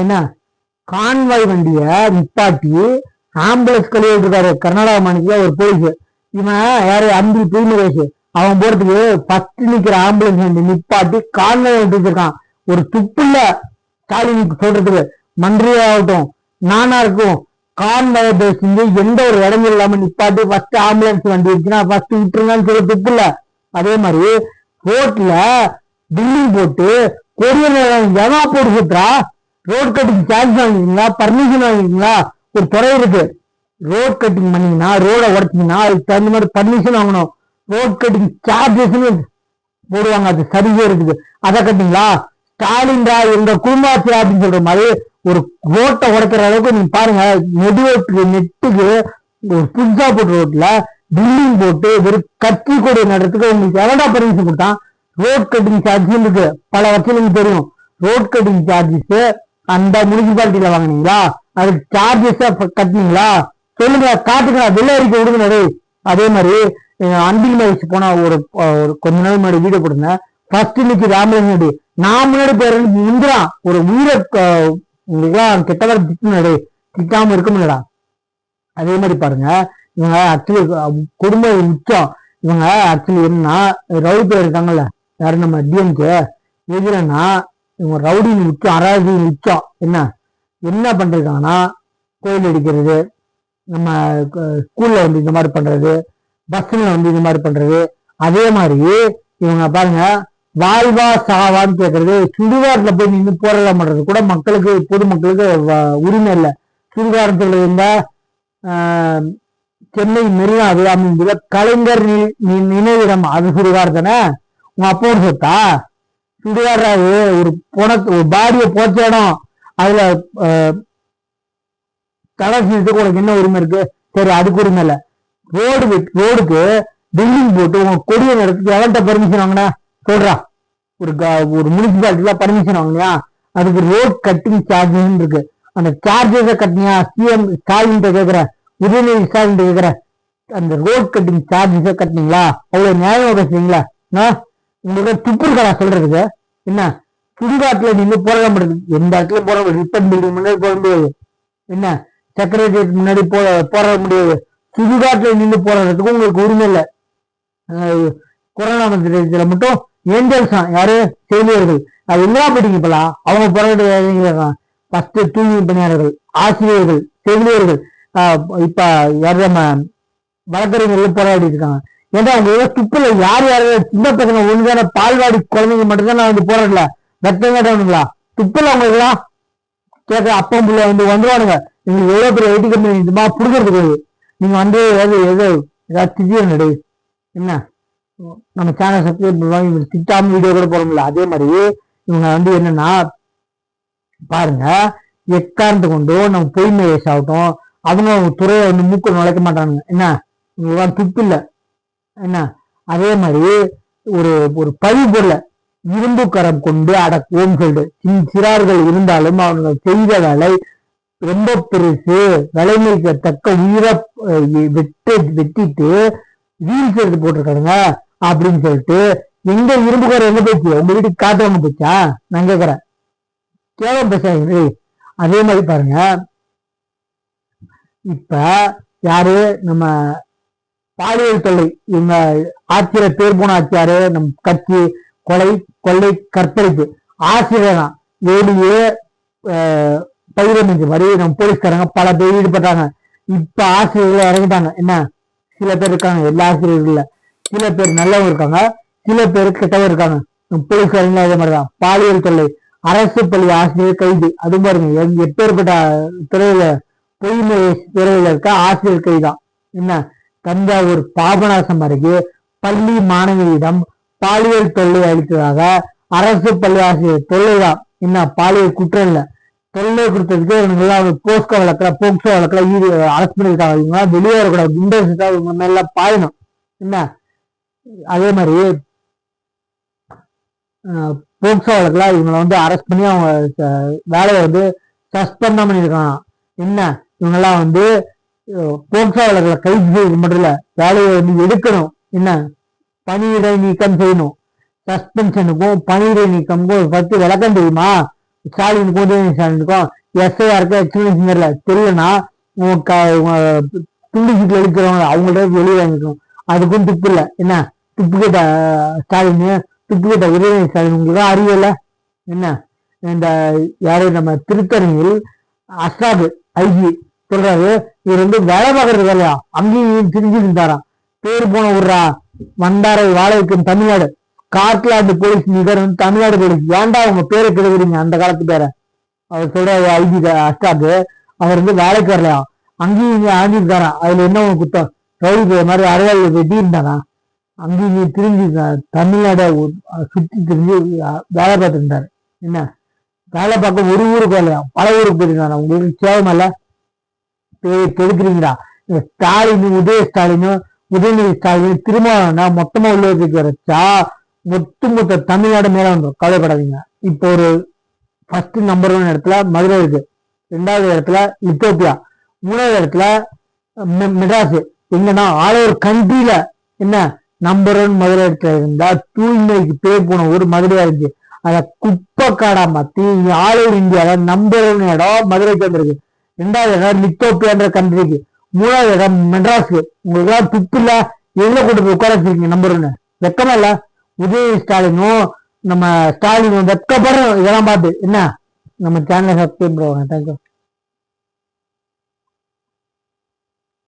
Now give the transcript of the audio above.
என்ன கான்வாய் வண்டிய நிப்பாட்டி ஆம்புலன்ஸ் கழுவிட்டு இருக்காரு கர்நாடகா மாநிலத்துல ஒரு போலீஸ். இவன் யாரு அம்பி தூய்மரேஷ் அவன் போறதுக்கு ஃபர்ஸ்ட் நிக்கிற ஆம்புலன்ஸ் வண்டி நிப்பாட்டி கான்வாய் விட்டு வச்சிருக்கான். ஒரு துப்புல ஸ்டாலினுக்கு சொல்றதுக்கு மந்திரியாகட்டும் நானா இருக்கும் கான்வாய் செஞ்சு எந்த ஒரு இடமும் இல்லாம நிப்பாட்டி ஃபர்ஸ்ட் ஆம்புலன்ஸ் வண்டி இருக்குன்னா ஃபர்ஸ்ட் விட்டுருங்கன்னு சொல்ல துப்புல. அதே மாதிரி ரோட்ல பில்டிங் போட்டு கொரியர் எவா போட்டு சுற்றா ரோட் கட்டிங் சார்ஜ் வாங்கிங்களா பர்மிஷன் வாங்கிங்களா ஒரு துறை இருக்கு. ரோட் கட்டிங் பண்ணீங்கன்னா ரோட உடச்சிங்கன்னா அதுக்கு தகுந்த மாதிரி பர்மிஷன் வாங்கணும். ரோட் கட்டிங் சார்ஜஸ் போடுவாங்க, அது சரியே இருக்குது. அதை கட்டிங்களா ஸ்டாலின்டா எங்க குடும்பாச்சு அப்படின்னு சொல்ற மாதிரி ஒரு ரோட்டை உடைக்கிற அளவுக்கு நீங்க பாருங்க. நெட்டுக்கு ஒரு புதுசா போட்டு ரோட்ல பில்டிங் போட்டு ஒரு கட்சி கொடி நடுறதுக்கு உங்களுக்கு எவ்வளோ பர்மிஷன் கொடுத்தான்? ரோட் கட்டிங் சார்ஜ் இருக்கு, பல வக்கீலுக்கு தெரியும். ரோட் கட்டிங் சார்ஜஸ் அந்த முனிசிபாலிட்டியில வாங்கினீங்களா? அதுக்கு சார்ஜஸ் கட்டினீங்களா? சொல்லுங்க, காட்டுங்க, வெள்ள அறிக்கை விடுங்க. அதே மாதிரி அன்பில் மகிழ்ச்சி போனா ஒரு கொஞ்ச நாள் முன்னாடி வீடியோ போடுங்க. ஃபர்ஸ்ட் இன்னைக்கு ஆம்புலன்ஸ் நான் முன்னாடி பேர் முந்திரான் ஒரு உயிரை உங்களுக்குலாம் கெட்டவரை திட்டினடே திட்டாம இருக்க முடியலடா. அதே மாதிரி பாருங்க, இவங்க ஆக்சுவலி குடும்ப உச்சம். இவங்க ஆக்சுவலி என்னன்னா ரவுடி பேர் இருக்காங்கல்ல, யாரு நம்ம டிஎம்கே எதுலன்னா இவங்க ரவுடியின் உச்சம், அராஜியின் உச்சம். என்ன பண்ணிருக்காங்கன்னா கோயில் அடிக்கிறது, நம்ம ஸ்கூல்ல வந்து இந்த மாதிரி பண்றது, பஸ்ல வந்து இந்த மாதிரி பண்றது. அதே மாதிரி இவங்க பாருங்க வாழ்வா சாவான்னு கேட்கறது, சுடுகாட்டுல போய் நின்று போராட்டம் பண்றது கூட மக்களுக்கு பொதுமக்களுக்கு உரிமை இல்லை. சுடுகாரத்துல இருந்தா சென்னை மெரினா விழா கலைஞர் நினைவிடம் அது சுடுகாடு தானே? உங்க அப்போடு சொத்தா? சுடுகாடுறாரு ஒரு ஒரு பாடியை போச்ச இடம், அதுல கலெக்ஷனுக்கு உனக்கு என்ன உரிமை இருக்கு? சரி, அதுக்கு உரிமை இல்லை. ரோடுக்கு பில்டிங் போட்டு உங்க கொடிய நடத்துக்கு எவன்ட்ட பர்மிஷன் வாங்கினா சொல்றா? ஒரு முனிசிபாலிட்டியில பர்மிஷன் வாங்கினியா? அதுக்கு ரோட் கட்டிங் சார்ஜஸ் இருக்கு. அந்த சார்ஜஸ கட்டினியா? சிஎம் ஸ்டாலின் கேட்கிற, உதயநிதி ஸ்டாலின் கேட்கிற, அந்த ரோட் கட்டிங் சார்ஜஸ கட்டினீங்களா? அவ்வளவு நியாயமா பேசுறீங்களா? உங்களுக்கு துப்பு இருக்கா சொல்றதுக்கு? என்ன சுடுகாட்டுல நின்று போராட முடியாது? எந்த இடத்துல போட முடியாது? ரிப்பன் பில்டிங் முன்னாடி போட முடியாது, என்ன செக்ரட்டரியேட் முன்னாடி போராட முடியாது. சுடுகாட்டுல நின்று போராடுறதுக்கு உங்களுக்கு உரிமை இல்லை. கொரோனா மந்திரத்துல மட்டும் ஏஞ்சல்ஸ் யாரு செவிலியர்கள் அது எங்கடா போயிட்டீங்க இப்பலாம்? அவங்க போராட்ட ஃபர்ஸ்ட் தூய்மை பணியாளர்கள், ஆசிரியர்கள், செவிலியர்கள், இப்ப யாரு நம்ம வழக்கறிஞர்கள் போராடிட்டு இருக்காங்க. ஏன்னா அவங்க ஏதோ துப்புல யார் சின்ன பசங்க ஒண்ணுதான பால்வாடி குழந்தைங்க மட்டும்தான் நான் வந்து போராடல, ரத்தம் கேட்டவனுங்களா துப்புல அவங்களுக்குலாம் கேட்க அப்பம் புள்ள வந்து வந்துருவானுங்க. எங்களுக்கு எவ்வளவு பெரிய ஐடி கம்பெனி இதுமா புடுக்கிறதுக்கு நீங்க வந்து ஏதாவது திடீர்னு என்ன நம்ம சேனல் சப்ஸ்கிரைப் பண்ணுவாங்க, திட்டாம வீடியோ கூட போட முடியல. அதே மாதிரி இவங்க வந்து என்னன்னா பாருங்க, எக்காரந்து கொண்டு நம்ம பொய்மை ஆகட்டும் அவங்க துறையை வந்து மூக்க நுழைக்க மாட்டாங்க. என்ன இவங்க துப்பு இல்லை. என்ன அதே மாதிரி ஒரு பழி பொருளை இரும்பு கரம் கொண்டு அடக்குவோம் சொல்லிட்டு சிறார்கள் இருந்தாலும் அவங்க செய்த வேலை ரொம்ப பெருசு, விலைமதிக்கத்தக்க உயிரை வெட்டிட்டு ரீல்ஸ் எடுத்து போட்டிருக்காங்க அப்படின்னு சொல்லிட்டு எங்க இரும்பு கரம் எங்க போச்சு? உங்க வீட்டுக்கு காட்டுவாங்க போச்சா? நான் கேட்கிறேன், கேவலம் பேசுறீங்க. அதே மாதிரி பாருங்க, இப்ப யாரு நம்ம பாலியல் தொல்லை இவங்க ஆட்சியர் பேர் போன ஆட்சியாரு நம் கட்சி கொலை கொள்ளை கற்பழிப்பு ஆசிரியர் தான் வேலையே பயிரமைஞ்ச மாதிரி நம்ம போலீஸ்காரங்க பல பேர் ஈடுபட்டாங்க. இப்ப ஆசிரியர்கள் இறங்கிட்டாங்க. என்ன சில பேர் இருக்காங்க, எல்லா ஆசிரியர்கள் சில பேர் நல்லவங்க இருக்காங்க, சில பேர் கெட்டவங்க இருக்காங்க. போலீஸ்காரங்களும் அதே மாதிரிதான். பாலியல் தொல்லை அரசு பள்ளி ஆசிரியர் கைது, அது பாருங்க எப்பேற்பட்ட துறையில பொய்மை துறையில இருக்க ஆசிரியர் கைதான். என்ன தஞ்சாவூர் பாபநாசம் அருகே பள்ளி மாணவியிடம் பாலியல் தொல்லை அளித்ததாக அரசு பள்ளி ஆசிரியர் தொல்லைதான். என்ன பாலியல் குற்றம் இல்ல, தொல்லை கொடுத்ததுக்கு இவங்க போஸ்கோ வழக்குல போக்சோ வழக்குல அரசு பண்ணிருக்காங்க. இவங்க வெளியேறக்கூடாது, குண்டர்ஸ் இவங்க மேல பாயணும். என்ன அதே மாதிரி போக்சோ வழக்குல இவங்களை வந்து அரெஸ்ட் பண்ணி அவங்க வேலையை வந்து சஸ்பெண்ட் தான் பண்ணிருக்காங்க. என்ன இவங்கெல்லாம் வந்து போக்சோ வழக்குல கைது செய்வது மட்டும் இல்ல, வேலையை வந்து எடுக்கணும். என்ன பணியிடை நீக்கம் செய்யணும். சஸ்பென்ஷனுக்கும் பணியிடை நீக்கமுக்கும் பத்தி விளக்கம் தெரியுமா? ஸ்டாலினுக்கும் உதயநிதி ஸ்டாலினுக்கும் எஸ்ஐஆருக்கு எக்ஸ்பிளேஷன் தெரியலன்னா துண்டு சீட்டில் எடுக்கிறவங்க அவங்கள்ட்ட வெளியே வாங்கிக்கணும். அதுக்கும் துப்பு இல்லை. என்ன துப்பு கேட்ட ஸ்டாலின், துப்பு கேட்ட உதயநிதி ஸ்டாலின், உங்களுக்கு தான் அறிவு இல்லை. என்ன இந்த யாரு நம்ம திருத்தணியில் அஸ்டாக் ஐஜி சொல்றாரு, இவர் வந்து வேலை பார்க்கறது வேலையா அங்கேயும் திரிஞ்சு இருந்தாராம். பேர் போன விடுறா வந்தாரை வாழ வைக்கும் தமிழ்நாடு ஸ்காட்லாந்து போலீஸ் நிகர் வந்து தமிழ்நாடு போலீஸ், ஏன்டா அவங்க பேரை கெடுக்குறீங்க அந்த காலத்து பேரை. அவர் சொல்ற ஐஜி அஸ்டாக்கு அவர் வந்து வேலைக்கு வரலையா, அங்கேயும் இங்க ஆஞ்சிருக்காராம். அதுல என்ன ஒரு குத்தம், ரவுடி மாதிரி அறையாள் வெட்டி இருந்தாரா, அங்கேயும் திரிஞ்சு தமிழ்நாட சுத்தி திரிஞ்சு வேலை பார்த்து இருந்தாரு. என்ன வேலை பார்க்க ஒரு ஊருக்கு வரலையா, பல ஊருக்கு போயிருந்தாரா. உங்களுக்கு சேவமல்ல கெடுக்குறீங்களா. ஸ்டாலின் உதய ஸ்டாலினும் உதயநிதி ஸ்டாலின் திரும்ப மொத்தமா உள்ள வச்சா மொத்த தமிழ்நாடு மேல வந்துடும். கவலைப்படாதீங்க. இப்போ ஒரு ஃபர்ஸ்ட் நம்பர் 1 இடத்துல மதுரை இருக்கு, 2வது இடத்துல இத்தியோப்பியா, 3வது இடத்துல மெட்ராஸ். எங்கன்னா ஆல் ஓவர் கண்ட்ரியில என்ன நம்பர் 1 மதுரை இடத்துல இருந்தா தூய்மைக்கு பேர் போன ஒரு மதுரையா இருந்துச்சு. அத குப்பை காடா மாத்தி ஆல் ஓவர் இந்தியால நம்பர் 1 இடம் மதுரைக்கு வந்திருக்கு. 2வது இடம் லித்தோப்பியான்ற கண்ட்ரிக்கு, 3வது இடம் மெட்ராஸ்க்கு. உங்களுக்கு எல்லாம் துப்பு இல்ல, எவ்வளவு கூட்டு உட்கார வச்சிருக்கீங்க நம்பர் 1. வெக்கமா இல்ல? உதய ஸ்டாலினும் நம்ம ஸ்டாலினும் வெக்கப்படுறோம் இதெல்லாம் பார்த்து. என்ன நம்ம சேனலை சப்ஸ்கிரைப் பண்ணுவாங்க. தேங்க்யூ.